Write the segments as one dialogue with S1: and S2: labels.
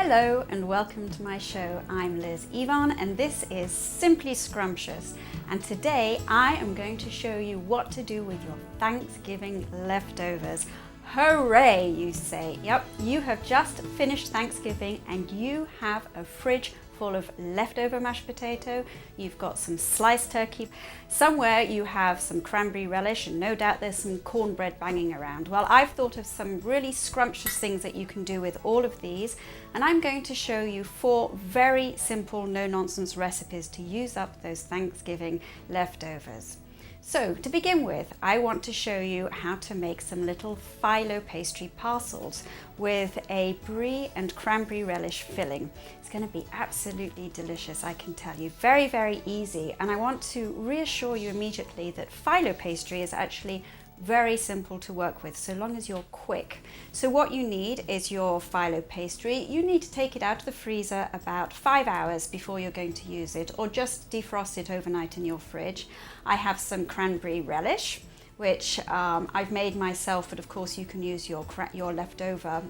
S1: Hello and welcome to my show. I'm Liz Yvonne and this is Simply Scrumptious, and today I am going to show you what to do with your Thanksgiving leftovers. Hooray, you say. Yep, you have just finished Thanksgiving and you have a fridge full of leftover mashed potato, you've got some sliced turkey, somewhere you have some cranberry relish, and no doubt there's some cornbread banging around. Well, I've thought of some really scrumptious things that you can do with all of these, and I'm going to show you 4 very simple, no-nonsense recipes to use up those Thanksgiving leftovers. So to begin with, I want to show you how to make some little phyllo pastry parcels with a brie and cranberry relish filling. It's going to be absolutely delicious, I can tell you. Very, very easy. And I want to reassure you immediately that phyllo pastry is actually very simple to work with, so long as you're quick. So what you need is your phyllo pastry. You need to take it out of the freezer about 5 hours before you're going to use it, or just defrost it overnight in your fridge. I have some cranberry relish, which I've made myself, but of course you can use your leftover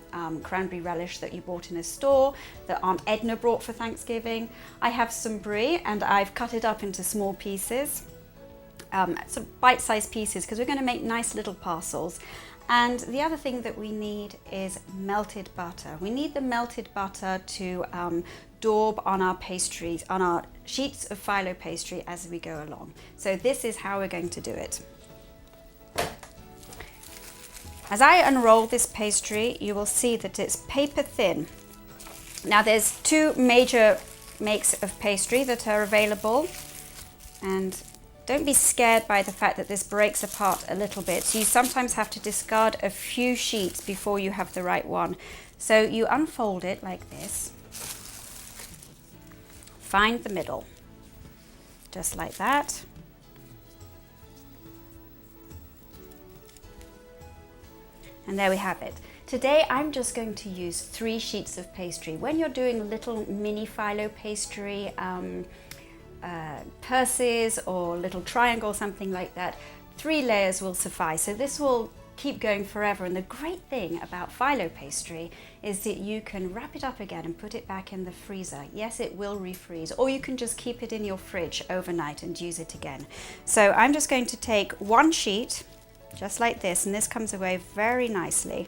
S1: cranberry relish that you bought in a store that Aunt Edna brought for Thanksgiving. I have some brie and I've cut it up into small pieces. Sort of bite-sized pieces, because we're going to make nice little parcels. And the other thing that we need is melted butter. We need the melted butter to daub on our pastries, on our sheets of phyllo pastry as we go along. So this is how we're going to do it. As I unroll this pastry, you will see that it's paper thin. Now there's 2 major makes of pastry that are available, and don't be scared by the fact that this breaks apart a little bit. So you sometimes have to discard a few sheets before you have the right one. So you unfold it like this. Find the middle, just like that. And there we have it. Today I'm just going to use 3 sheets of pastry. When you're doing little mini phyllo pastry, purses or little triangle, something like that, 3 layers will suffice. So this will keep going forever. And the great thing about phyllo pastry is that you can wrap it up again and put it back in the freezer. Yes, it will refreeze, or you can just keep it in your fridge overnight and use it again. So I'm just going to take 1 sheet just like this, and this comes away very nicely.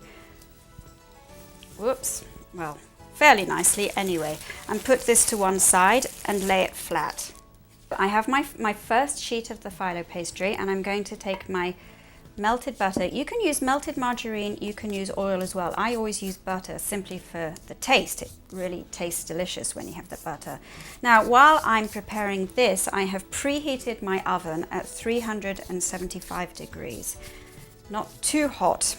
S1: Whoops, well, fairly nicely anyway, and put this to one side and lay it flat. I have my first sheet of the phyllo pastry, and I'm going to take my melted butter. You can use melted margarine, you can use oil as well. I always use butter simply for the taste. It really tastes delicious when you have the butter. Now, while I'm preparing this, I have preheated my oven at 375 degrees. Not too hot.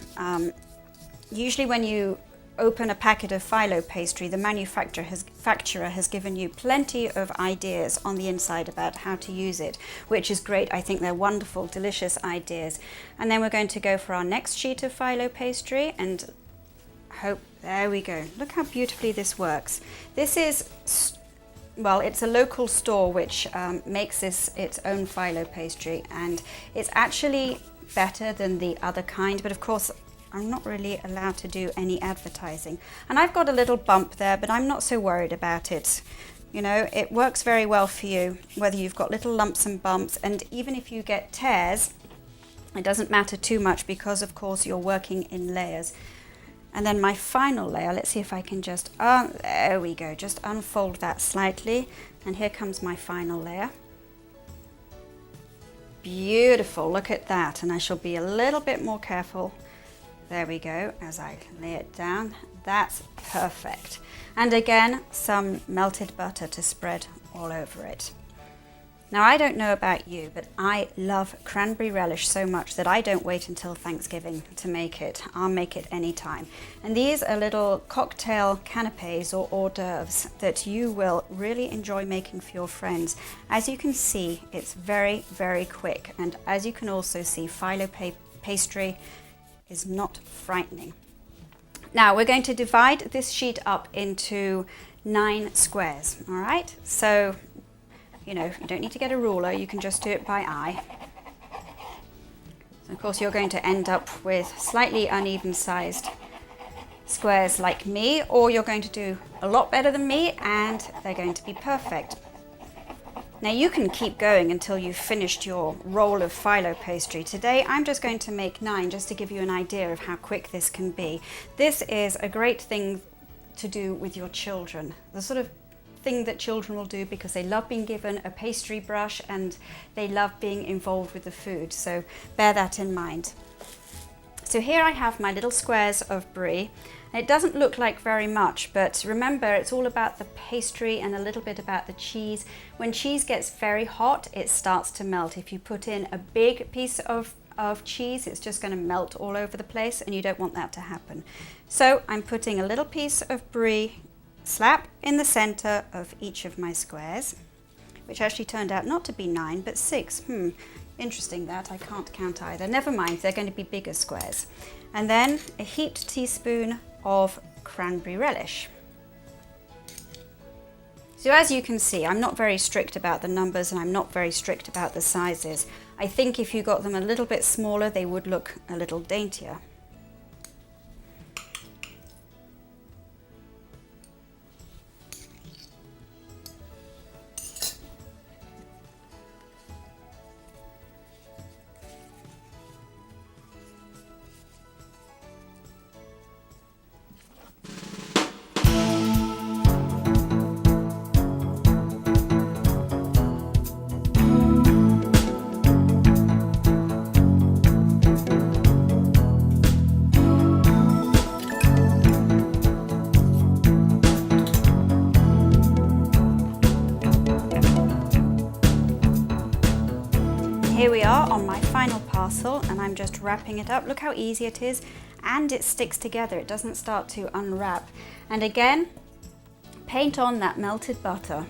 S1: Usually when you open a packet of phyllo pastry, the manufacturer has given you plenty of ideas on the inside about how to use it, which is great. I think they're wonderful, delicious ideas. And then we're going to go for our next sheet of phyllo pastry, and there we go. Look how beautifully this works. This is, well, it's a local store which makes this its own phyllo pastry, and it's actually better than the other kind, but of course I'm not really allowed to do any advertising. And I've got a little bump there, but I'm not so worried about it. You know, it works very well for you, whether you've got little lumps and bumps, and even if you get tears, it doesn't matter too much because, of course, you're working in layers. And then my final layer, let's see if I can just, there we go, just unfold that slightly. And here comes my final layer. Beautiful, look at that. And I shall be a little bit more careful. There we go, as I lay it down. That's perfect. And again, some melted butter to spread all over it. Now, I don't know about you, but I love cranberry relish so much that I don't wait until Thanksgiving to make it. I'll make it anytime. And these are little cocktail canapes or hors d'oeuvres that you will really enjoy making for your friends. As you can see, it's very, very quick. And as you can also see, phyllo pastry is not frightening. Now we're going to divide this sheet up into 9 squares, all right? So, you know, you don't need to get a ruler, you can just do it by eye. So of course you're going to end up with slightly uneven sized squares like me, or you're going to do a lot better than me and they're going to be perfect. Now you can keep going until you've finished your roll of phyllo pastry. Today I'm just going to make 9 just to give you an idea of how quick this can be. This is a great thing to do with your children. The sort of thing that children will do because they love being given a pastry brush and they love being involved with the food. So bear that in mind. So here I have my little squares of brie. It doesn't look like very much, but remember it's all about the pastry and a little bit about the cheese. When cheese gets very hot, it starts to melt. If you put in a big piece of cheese, it's just going to melt all over the place, and you don't want that to happen. So I'm putting a little piece of brie slap in the center of each of my squares, which actually turned out not to be 9 but 6. Interesting that, I can't count either. Never mind, they're going to be bigger squares. And then a heaped teaspoon of cranberry relish. So as you can see, I'm not very strict about the numbers and I'm not very strict about the sizes. I think if you got them a little bit smaller, they would look a little daintier. Here we are on my final parcel and I'm just wrapping it up. Look how easy it is, and it sticks together. It doesn't start to unwrap. And again, paint on that melted butter.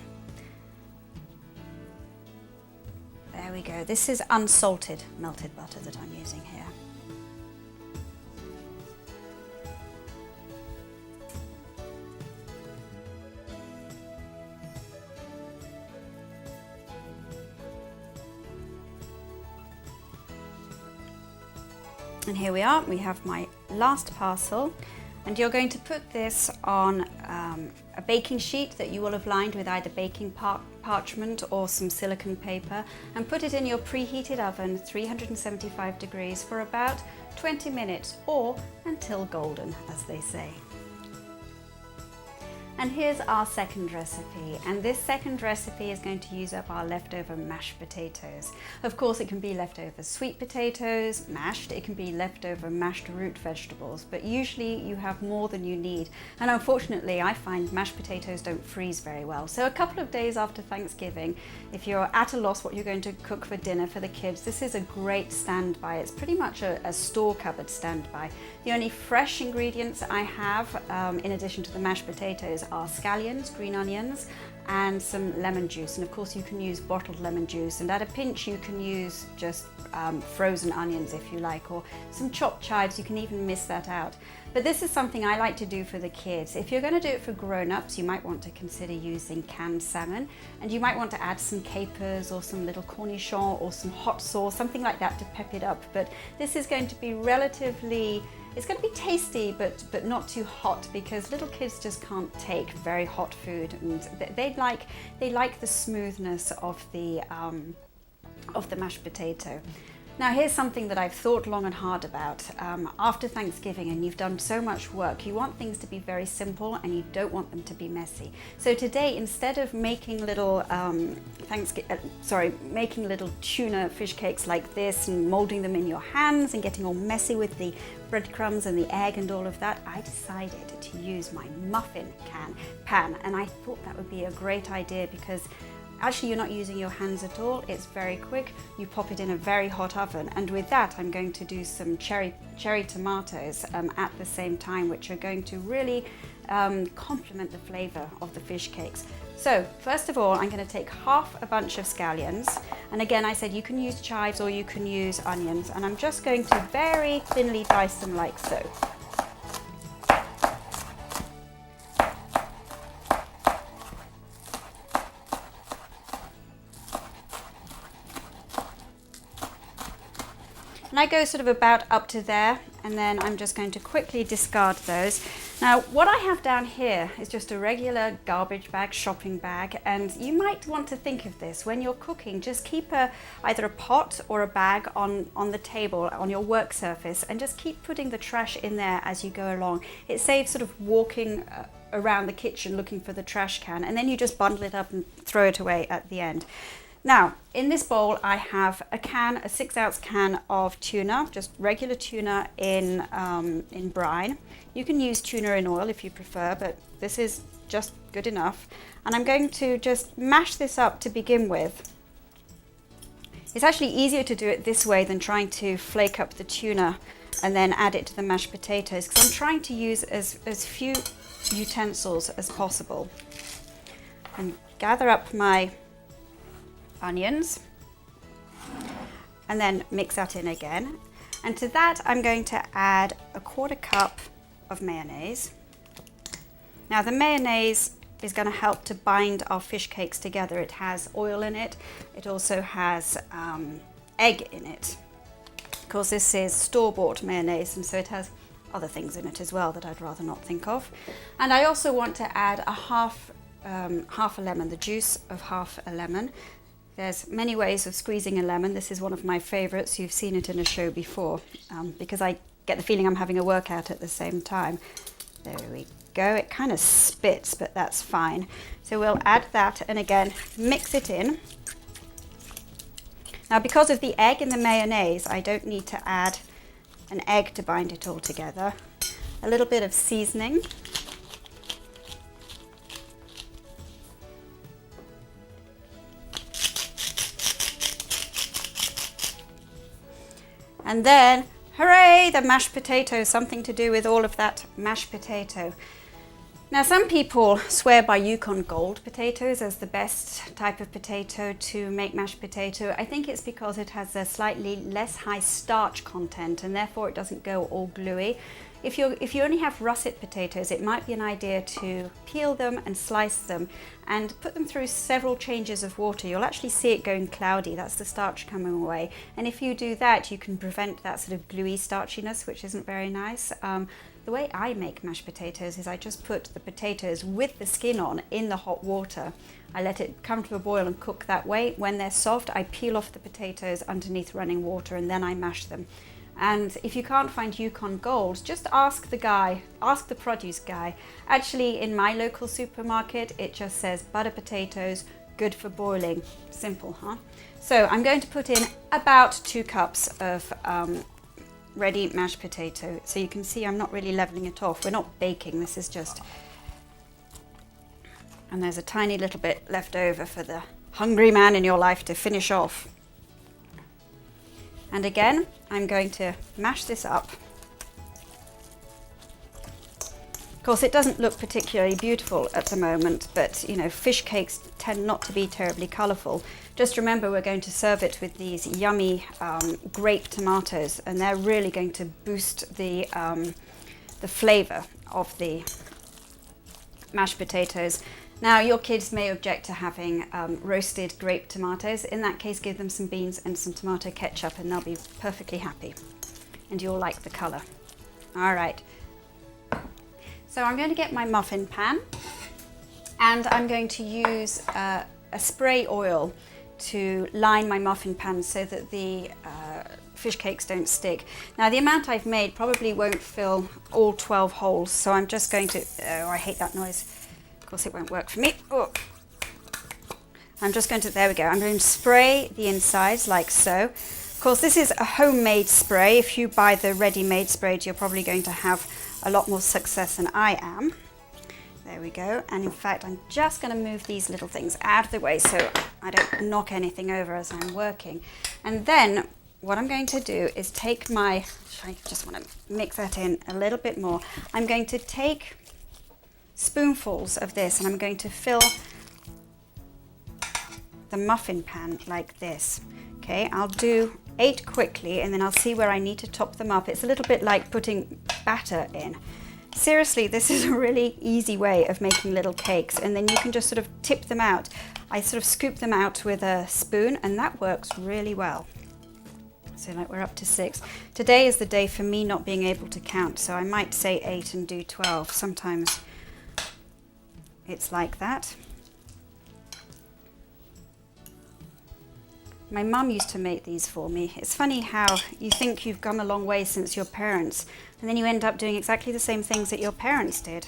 S1: There we go. This is unsalted melted butter that I'm using here. And here we are, we have my last parcel, and you're going to put this on a baking sheet that you will have lined with either baking parchment or some silicone paper, and put it in your preheated oven, 375 degrees, for about 20 minutes, or until golden, as they say. And here's our second recipe, and this second recipe is going to use up our leftover mashed potatoes. Of course, it can be leftover sweet potatoes, mashed, it can be leftover mashed root vegetables, but usually you have more than you need. And unfortunately, I find mashed potatoes don't freeze very well. So a couple of days after Thanksgiving, if you're at a loss what you're going to cook for dinner for the kids, this is a great standby. It's pretty much a store cupboard standby. The only fresh ingredients I have, in addition to the mashed potatoes, are scallions, green onions, and some lemon juice. And of course you can use bottled lemon juice, and at a pinch you can use just frozen onions if you like, or some chopped chives. You can even miss that out. But this is something I like to do for the kids. If you're going to do it for grown-ups, you might want to consider using canned salmon, and you might want to add some capers or some little cornichon or some hot sauce, something like that to pep it up. But this is going to be relatively, it's going to be tasty, but not too hot, because little kids just can't take very hot food, and they like the smoothness of the mashed potato. Now here's something that I've thought long and hard about. After Thanksgiving and you've done so much work, you want things to be very simple and you don't want them to be messy. So today, instead of making little making little tuna fish cakes like this and molding them in your hands and getting all messy with the breadcrumbs and the egg and all of that, I decided to use my muffin pan, and I thought that would be a great idea because actually you're not using your hands at all. It's very quick. You pop it in a very hot oven, and with that I'm going to do some cherry tomatoes at the same time, which are going to really complement the flavor of the fish cakes. So first of all, I'm going to take half a bunch of scallions, and again I said you can use chives or you can use onions, and I'm just going to very thinly dice them like so. And I go sort of about up to there, and then I'm just going to quickly discard those. Now, what I have down here is just a regular garbage bag, shopping bag, and you might want to think of this when you're cooking. Just keep either a pot or a bag on the table, on your work surface, and just keep putting the trash in there as you go along. It saves sort of walking around the kitchen looking for the trash can, and then you just bundle it up and throw it away at the end. Now, in this bowl I have a 6-ounce can of tuna, just regular tuna in brine. You can use tuna in oil if you prefer, but this is just good enough. And I'm going to just mash this up to begin with. It's actually easier to do it this way than trying to flake up the tuna and then add it to the mashed potatoes, because I'm trying to use as few utensils as possible. And gather up my onions and then mix that in again. And to that I'm going to add a 1/4 cup of mayonnaise. Now the mayonnaise is going to help to bind our fish cakes together. It has oil in it. It also has egg in it. Of course, this is store-bought mayonnaise, and so it has other things in it as well that I'd rather not think of. And I also want to add a half a lemon, the juice of half a lemon. There's many ways of squeezing a lemon. This is one of my favorites. You've seen it in a show before, because I get the feeling I'm having a workout at the same time. There we go. It kind of spits, but that's fine. So we'll add that and again mix it in. Now, because of the egg and the mayonnaise, I don't need to add an egg to bind it all together. A little bit of seasoning. And then, hooray, the mashed potato, something to do with all of that mashed potato. Now, some people swear by Yukon Gold potatoes as the best type of potato to make mashed potato. I think it's because it has a slightly less high starch content and therefore it doesn't go all gluey. If you only have russet potatoes, it might be an idea to peel them and slice them and put them through several changes of water. You'll actually see it going cloudy. That's the starch coming away. And if you do that, you can prevent that sort of gluey starchiness, which isn't very nice. The way I make mashed potatoes is I just put the potatoes with the skin on in the hot water. I let it come to a boil and cook that way. When they're soft, I peel off the potatoes underneath running water and then I mash them. And if you can't find Yukon Gold, just ask the produce guy. Actually, in my local supermarket, it just says butter potatoes, good for boiling. Simple, huh? So I'm going to put in about 2 cups of ready mashed potato. So you can see I'm not really leveling it off. We're not baking, this is just... And there's a tiny little bit left over for the hungry man in your life to finish off. And again, I'm going to mash this up. Of course, it doesn't look particularly beautiful at the moment, but you know, fish cakes tend not to be terribly colourful. Just remember, we're going to serve it with these yummy grape tomatoes, and they're really going to boost the flavour of the mashed potatoes. Now, your kids may object to having roasted grape tomatoes. In that case, give them some beans and some tomato ketchup and they'll be perfectly happy. And you'll like the colour. All right. So I'm going to get my muffin pan and I'm going to use a spray oil to line my muffin pan so that the fish cakes don't stick. Now, the amount I've made probably won't fill all 12 holes, so I'm just going to... Oh, I hate that noise. Of course it won't work for me. Oh. I'm just going to, there we go. I'm going to spray the insides like so. Of course, this is a homemade spray. If you buy the ready-made sprays, you're probably going to have a lot more success than I am. There we go. And in fact, I'm just going to move these little things out of the way so I don't knock anything over as I'm working. And then what I'm going to do is take my, I just want to mix that in a little bit more. I'm going to take spoonfuls of this and I'm going to fill the muffin pan like this. Okay, I'll do 8 quickly and then I'll see where I need to top them up. It's a little bit like putting batter in. Seriously, this is a really easy way of making little cakes, and then you can just sort of tip them out. I sort of scoop them out with a spoon and that works really well. So like we're up to 6. Today is the day for me not being able to count, so I might say 8 and do 12. Sometimes it's like that. My mum used to make these for me. It's funny how you think you've come a long way since your parents, and then you end up doing exactly the same things that your parents did.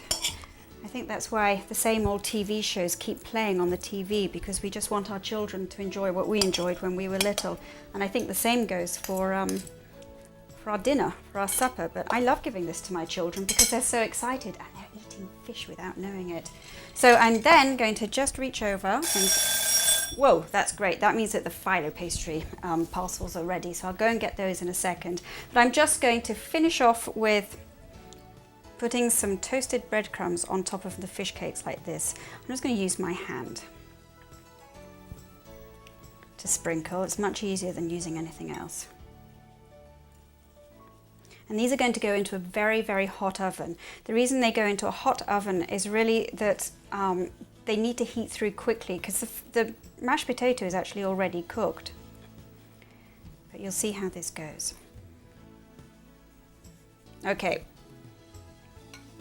S1: I think that's why the same old TV shows keep playing on the TV, because we just want our children to enjoy what we enjoyed when we were little. And I think the same goes for our dinner, for our supper. But I love giving this to my children because they're so excited and they're eating fish without knowing it. So I'm then going to just reach over and, whoa, that's great. That means that the phyllo pastry parcels are ready. So I'll go and get those in a second. But I'm just going to finish off with putting some toasted breadcrumbs on top of the fish cakes like this. I'm just going to use my hand to sprinkle. It's much easier than using anything else. And these are going to go into a very, very hot oven. The reason they go into a hot oven is really that they need to heat through quickly, because the mashed potato is actually already cooked. But you'll see how this goes. Okay.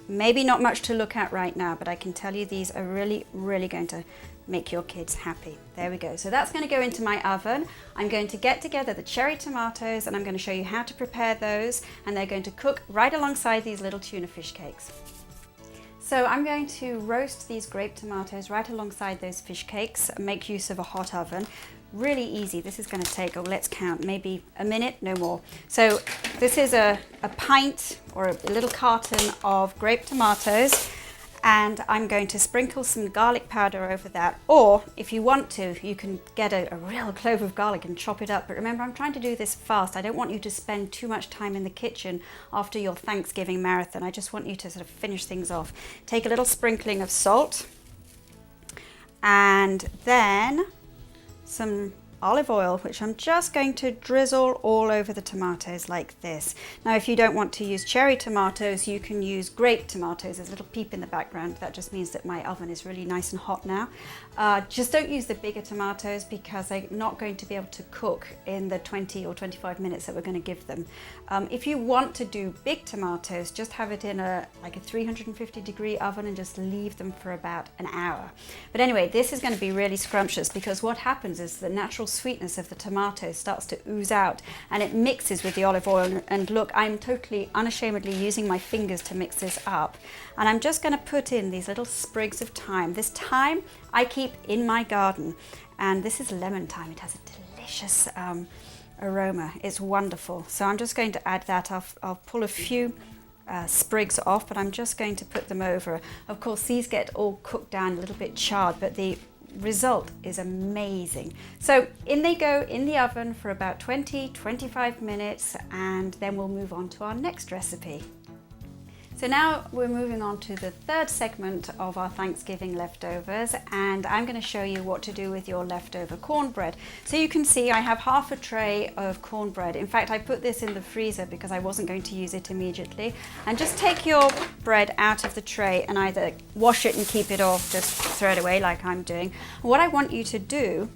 S1: Maybe not much to look at right now, but I can tell you these are really, really going to make your kids happy. There we go. So that's going to go into my oven. I'm going to get together the cherry tomatoes and I'm going to show you how to prepare those, and they're going to cook right alongside these little tuna fish cakes. So I'm going to roast these grape tomatoes right alongside those fish cakes and make use of a hot oven. Really easy. This is going to take, oh, let's count, maybe a minute, no more. So this is a pint or a little carton of grape tomatoes, and I'm going to sprinkle some garlic powder over that. Or if you want to, you can get a real clove of garlic and chop it up. But remember, I'm trying to do this fast. I don't want you to spend too much time in the kitchen after your Thanksgiving marathon. I just want you to sort of finish things off. Take a little sprinkling of salt, and then some olive oil, which I'm just going to drizzle all over the tomatoes like this. Now, if you don't want to use cherry tomatoes, you can use grape tomatoes. There's a little peep in the background. That just means that my oven is really nice and hot now. Just don't use the bigger tomatoes because they're not going to be able to cook in the 20 or 25 minutes that we're going to give them. If you want to do big tomatoes, just have it in a 350-degree oven and just leave them for about an hour. But anyway, this is going to be really scrumptious because what happens is the natural sweetness of the tomato starts to ooze out and it mixes with the olive oil. And look, I'm totally unashamedly using my fingers to mix this up. And I'm just going to put in these little sprigs of thyme. This thyme I keep in my garden, and this is lemon thyme. It has a delicious aroma. It's wonderful. So I'm just going to add that. I'll pull a few sprigs off, but I'm just going to put them over. Of course, these get all cooked down, a little bit charred, but the result is amazing. So in they go in the oven for about 20-25 minutes, and then we'll move on to our next recipe. So now we're moving on to the third segment of our Thanksgiving leftovers, and I'm going to show you what to do with your leftover cornbread. So you can see I have half a tray of cornbread. In fact, I put this in the freezer because I wasn't going to use it immediately. And just take your bread out of the tray and either wash it and keep it, or just throw it away like I'm doing. What I want you to do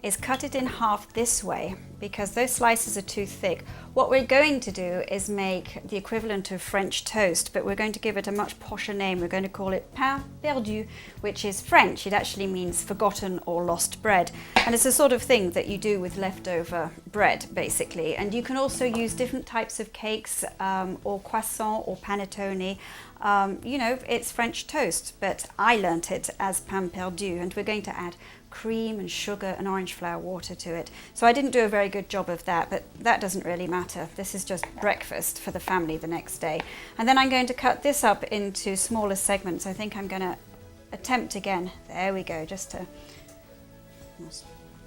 S1: is cut it in half this way because those slices are too thick. What we're going to do is make the equivalent of French toast, but we're going to give it a much posher name. We're going to call it pain perdu, which is French. It actually means forgotten or lost bread. And it's the sort of thing that you do with leftover bread, basically. And you can also use different types of cakes, or croissant or panettone. You know, it's French toast, but I learnt it as pain perdu, and we're going to add cream and sugar and orange flower water to it. So I didn't do a very good job of that, but that doesn't really matter. This is just breakfast for the family the next day. And then I'm going to cut this up into smaller segments. I think I'm going to attempt again. There we go, just to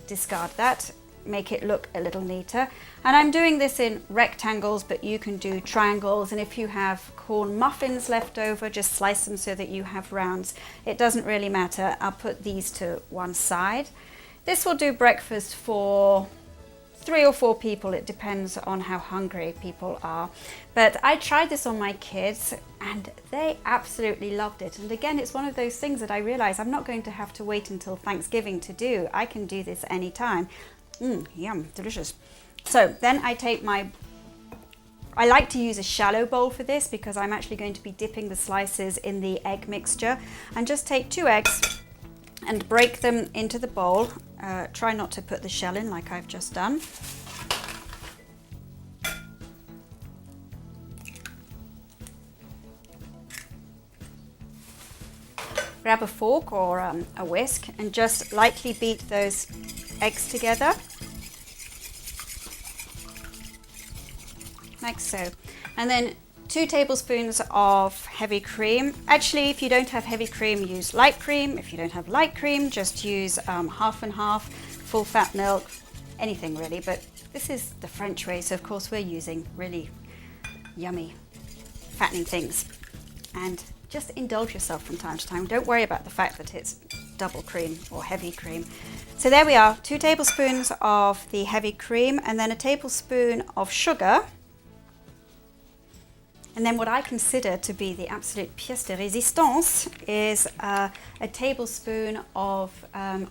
S1: discard that, make it look a little neater. And I'm doing this in rectangles, but you can do triangles, and if you have corn muffins left over, just slice them so that you have rounds. It doesn't really matter. I'll put these to one side. This will do breakfast for 3 or 4 people. It depends on how hungry people are. But I tried this on my kids and they absolutely loved it. And again, it's one of those things that I realize I'm not going to have to wait until Thanksgiving to do. I can do this anytime. Yum, delicious. So then I like to use a shallow bowl for this because I'm actually going to be dipping the slices in the egg mixture, and just take 2 eggs and break them into the bowl. Try not to put the shell in like I've just done. Grab a fork or a whisk and just lightly beat those eggs together, like so. And then 2 tablespoons of heavy cream. Actually, if you don't have heavy cream, use light cream. If you don't have light cream, just use half and half, full fat milk, anything really. But this is the French way, so of course we're using really yummy, fattening things. And just indulge yourself from time to time. Don't worry about the fact that it's double cream or heavy cream. So there we are, 2 tablespoons of the heavy cream, and then a tablespoon of sugar. And then what I consider to be the absolute pièce de résistance is a tablespoon of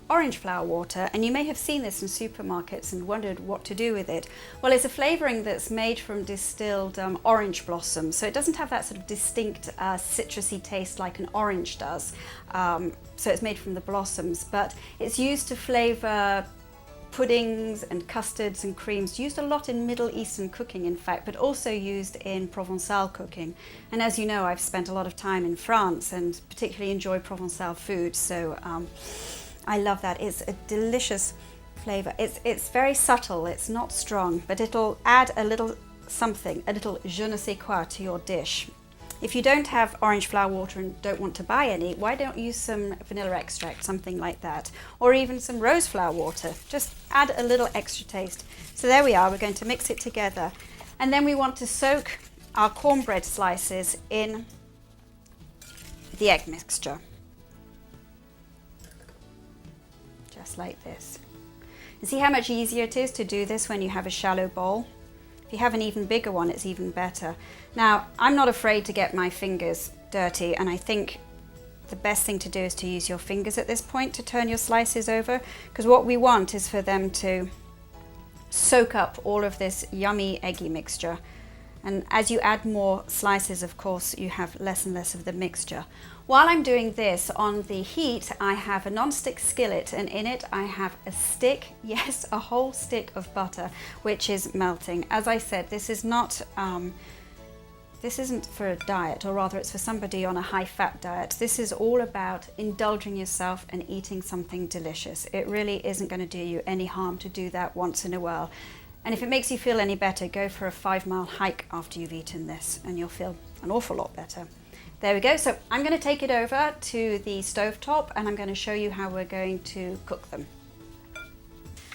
S1: orange flower water. And you may have seen this in supermarkets and wondered what to do with it. Well, it's a flavouring that's made from distilled orange blossoms. So it doesn't have that sort of distinct citrusy taste like an orange does. So it's made from the blossoms, but it's used to flavour puddings and custards and creams, used a lot in Middle Eastern cooking in fact, but also used in Provençal cooking. And as you know, I've spent a lot of time in France and particularly enjoy Provençal food, so I love that. It's a delicious flavour. It's very subtle, it's not strong, but it'll add a little something, a little je ne sais quoi to your dish. If you don't have orange flower water and don't want to buy any, why don't you use some vanilla extract, something like that, or even some rose flower water. Just add a little extra taste. So there we are, we're going to mix it together. And then we want to soak our cornbread slices in the egg mixture. Just like this. And see how much easier it is to do this when you have a shallow bowl? If you have an even bigger one, it's even better. Now, I'm not afraid to get my fingers dirty, and I think the best thing to do is to use your fingers at this point to turn your slices over, because what we want is for them to soak up all of this yummy eggy mixture. And as you add more slices, of course, you have less and less of the mixture. While I'm doing this on the heat, I have a non-stick skillet, and in it I have a stick, yes, a whole stick of butter, which is melting. As I said, this is not, this isn't for a diet, or rather it's for somebody on a high-fat diet. This is all about indulging yourself and eating something delicious. It really isn't going to do you any harm to do that once in a while. And if it makes you feel any better, go for a 5-mile hike after you've eaten this and you'll feel an awful lot better. There we go. So I'm going to take it over to the stovetop and I'm going to show you how we're going to cook them.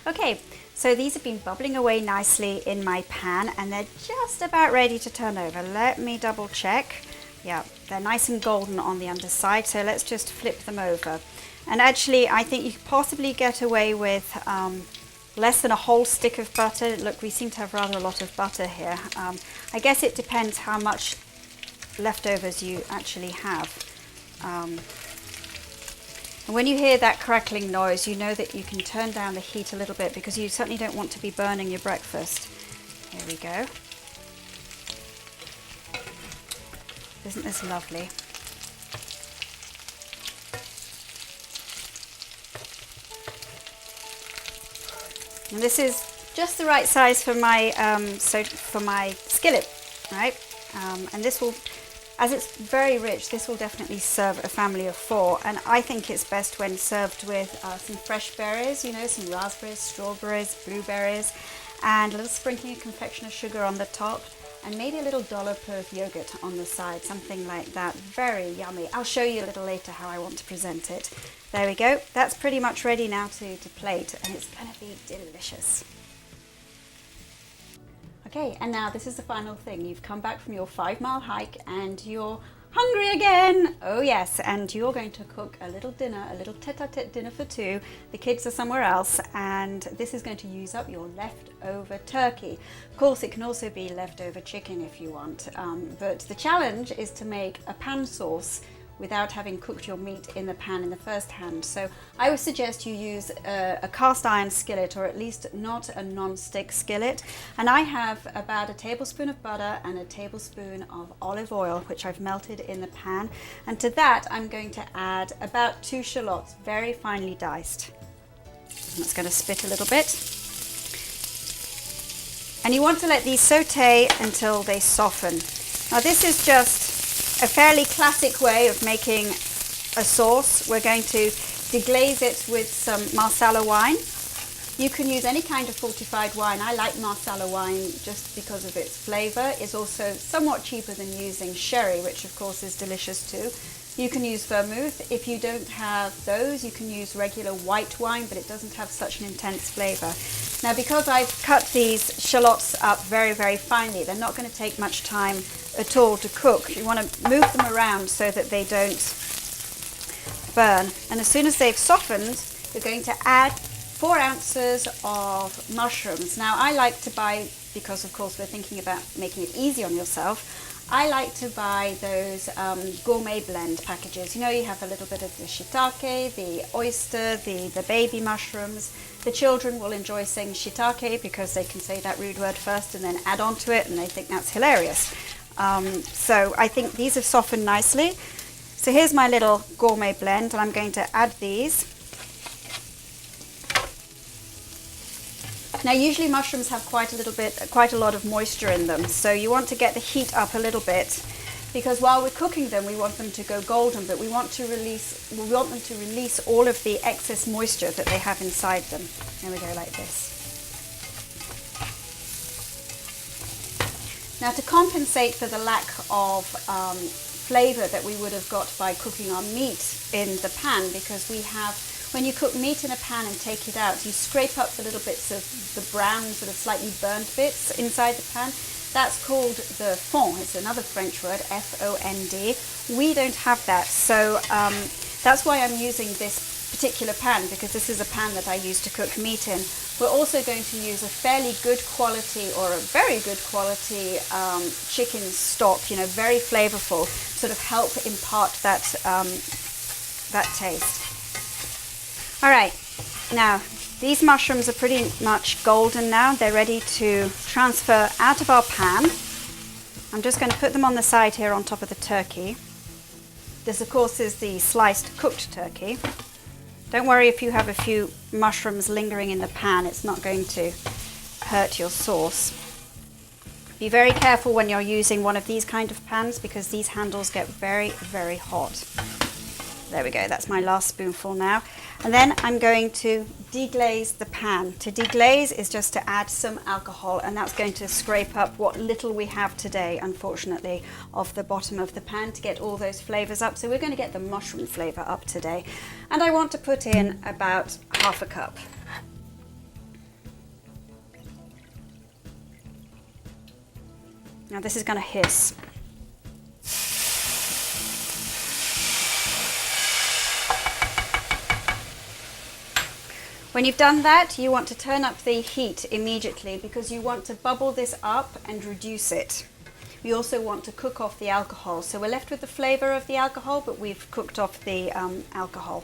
S1: Okay, so these have been bubbling away nicely in my pan and they're just about ready to turn over. Let me double check. Yeah, they're nice and golden on the underside, so let's just flip them over. And actually, I think you could possibly get away with less than a whole stick of butter. Look, we seem to have rather a lot of butter here. I guess it depends how much leftovers you actually have. And when you hear that crackling noise, you know that you can turn down the heat a little bit because you certainly don't want to be burning your breakfast. Here we go. Isn't this lovely? And this is just the right size for my skillet, right? And this will, as it's very rich, this will definitely serve a family of 4. And I think it's best when served with some fresh berries, you know, some raspberries, strawberries, blueberries, and a little sprinkling of confectioner's sugar on the top, and maybe a little dollop of yogurt on the side, something like that. Very yummy. I'll show you a little later how I want to present it. There we go. That's pretty much ready now to plate, and it's going to be delicious. Okay, and now this is the final thing. You've come back from your 5-mile hike and you're hungry again. Oh yes, and you're going to cook a little dinner, a little tete-a-tete dinner for 2. The kids are somewhere else, and this is going to use up your leftover turkey. Of course, it can also be leftover chicken if you want, but the challenge is to make a pan sauce without having cooked your meat in the pan in the first hand. So I would suggest you use a cast iron skillet, or at least not a non-stick skillet. And I have about a tablespoon of butter and a tablespoon of olive oil, which I've melted in the pan. And to that, I'm going to add about 2 shallots, very finely diced. And that's going to spit a little bit. And you want to let these saute until they soften. Now this is just a fairly classic way of making a sauce. We're going to deglaze it with some Marsala wine. You can use any kind of fortified wine. I like Marsala wine just because of its flavor. It's also somewhat cheaper than using sherry, which of course is delicious too. You can use vermouth. If you don't have those, you can use regular white wine, but it doesn't have such an intense flavor. Now, because I've cut these shallots up very, very finely, they're not going to take much time at all to cook. You want to move them around so that they don't burn. And as soon as they've softened, you're going to add 4 ounces of mushrooms. Now, I like to buy, because of course we're thinking about making it easy on yourself, I like to buy those gourmet blend packages. You know, you have a little bit of the shiitake, the oyster, the baby mushrooms. The children will enjoy saying shiitake because they can say that rude word first and then add on to it, and they think that's hilarious. So I think these have softened nicely. So here's my little gourmet blend, and I'm going to add these. Now usually mushrooms have quite a lot of moisture in them, so you want to get the heat up a little bit, because while we're cooking them we want them to go golden, but we want them to release all of the excess moisture that they have inside them. There we go, like this. Now, to compensate for the lack of flavor that we would have got by cooking our meat in the pan, because when you cook meat in a pan and take it out, you scrape up the little bits of the brown, sort of slightly burnt bits inside the pan. That's called the fond. It's another French word, F-O-N-D. We don't have that, so that's why I'm using this particular pan, because this is a pan that I use to cook meat in. We're also going to use a fairly good quality, or a very good quality chicken stock, you know, very flavorful, sort of help impart that taste. All right, now these mushrooms are pretty much golden now. They're ready to transfer out of our pan. I'm just going to put them on the side here on top of the turkey. This, of course, is the sliced cooked turkey. Don't worry if you have a few mushrooms lingering in the pan. It's not going to hurt your sauce. Be very careful when you're using one of these kind of pans, because these handles get very, very hot. There we go, that's my last spoonful now. And then I'm going to deglaze the pan. To deglaze is just to add some alcohol, and that's going to scrape up what little we have today, unfortunately, of the bottom of the pan to get all those flavors up. So we're going to get the mushroom flavor up today. And I want to put in about half a cup. Now this is going to hiss. When you've done that, you want to turn up the heat immediately, because you want to bubble this up and reduce it. We also want to cook off the alcohol. So we're left with the flavor of the alcohol, but we've cooked off the alcohol.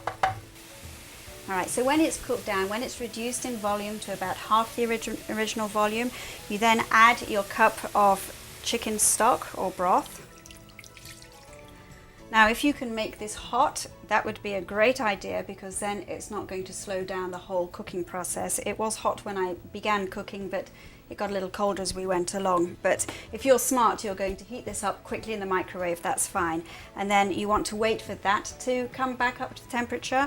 S1: All right, so when it's cooked down, when it's reduced in volume to about half the original volume, you then add your cup of chicken stock or broth. Now, if you can make this hot, that would be a great idea, because then it's not going to slow down the whole cooking process. It was hot when I began cooking, but it got a little colder as we went along. But if you're smart, you're going to heat this up quickly in the microwave, that's fine. And then you want to wait for that to come back up to temperature,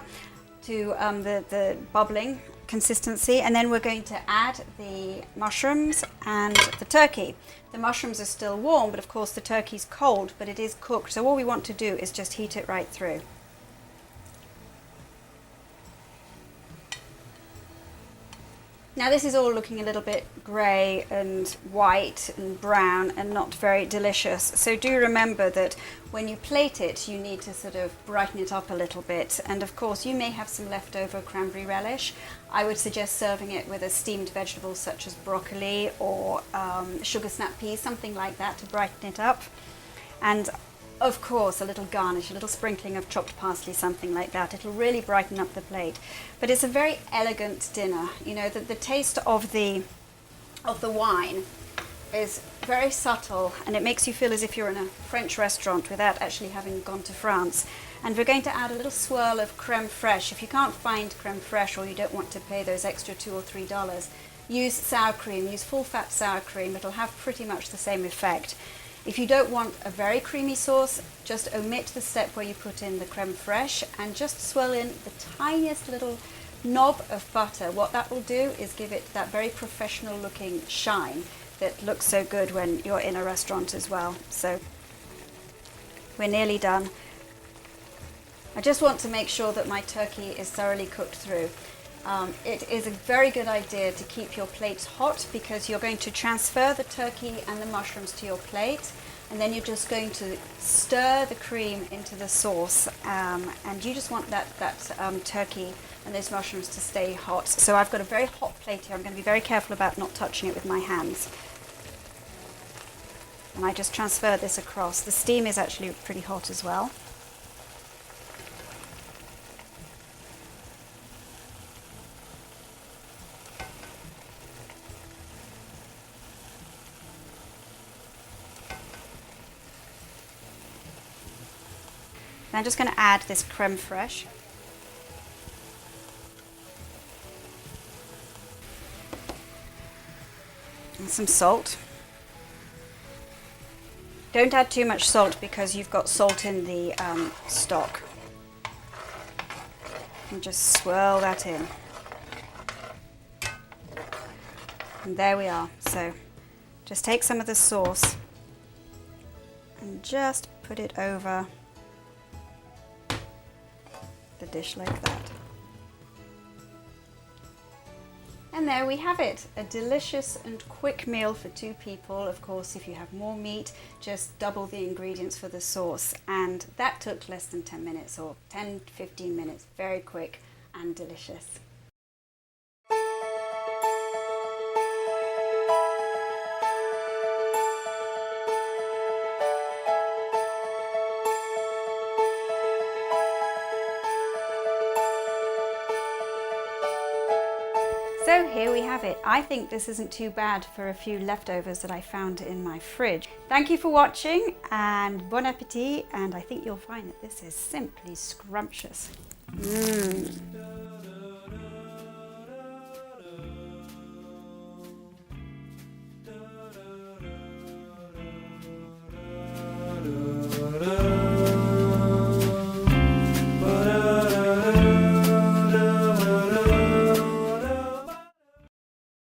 S1: to the bubbling consistency, and then we're going to add the mushrooms and the turkey. The mushrooms are still warm, but of course the turkey's cold, but it is cooked. So all we want to do is just heat it right through. Now this is all looking a little bit grey and white and brown and not very delicious. So do remember that when you plate it, you need to sort of brighten it up a little bit. And of course, you may have some leftover cranberry relish. I would suggest serving it with a steamed vegetable such as broccoli or sugar snap peas, something like that to brighten it up. And of course, a little garnish, a little sprinkling of chopped parsley, something like that. It'll really brighten up the plate. But it's a very elegant dinner. You know, the taste of the wine is very subtle, and it makes you feel as if you're in a French restaurant without actually having gone to France. And we're going to add a little swirl of creme fraiche. If you can't find creme fraiche, or you don't want to pay those extra $2 or $3, use sour cream, use full-fat sour cream. It'll have pretty much the same effect. If you don't want a very creamy sauce, just omit the step where you put in the creme fraiche and just swirl in the tiniest little knob of butter. What that will do is give it that very professional looking shine that looks so good when you're in a restaurant as well. So we're nearly done. I just want to make sure that my turkey is thoroughly cooked through. It is a very good idea to keep your plates hot because you're going to transfer the turkey and the mushrooms to your plate, and then you're just going to stir the cream into the sauce, and you just want that turkey and those mushrooms to stay hot. So I've got a very hot plate here. I'm going to be very careful about not touching it with my hands. And I just transfer this across. The steam is actually pretty hot as well. I'm just going to add this creme fraiche. And some salt. Don't add too much salt because you've got salt in the stock. And just swirl that in. And there we are. So just take some of the sauce and just put it over the dish like that. And there we have it, a delicious and quick meal for 2 people. Of course, if you have more meat, just double the ingredients for the sauce. And that took less than 10 minutes or 10-15 minutes. Very quick and delicious. So here we have it. I think this isn't too bad for a few leftovers that I found in my fridge. Thank you for watching and bon appetit, and I think you'll find that this is simply scrumptious.